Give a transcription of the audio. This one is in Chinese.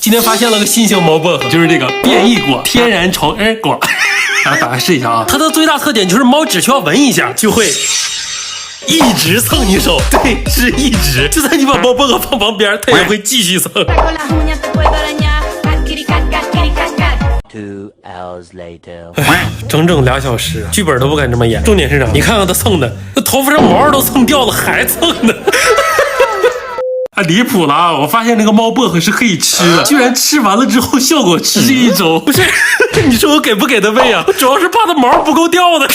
今天发现了个新型猫薄荷，就是这个变异果天然虫果。然后打开试一下啊，它的最大特点就是猫只需要闻一下就会一直蹭你手，对，是一直，就算你把猫薄荷放旁边，它也会继续蹭。2 hours later， 整整2小时，剧本都不敢这么演。重点是啥？你看看它蹭的，那头发上毛都蹭掉了，还蹭呢。啊，离谱了啊！我发现那个猫薄荷是可以吃的，居然吃完了之后效果持续1周。不是，你说我给不给它喂啊？主要是怕它毛不够掉的。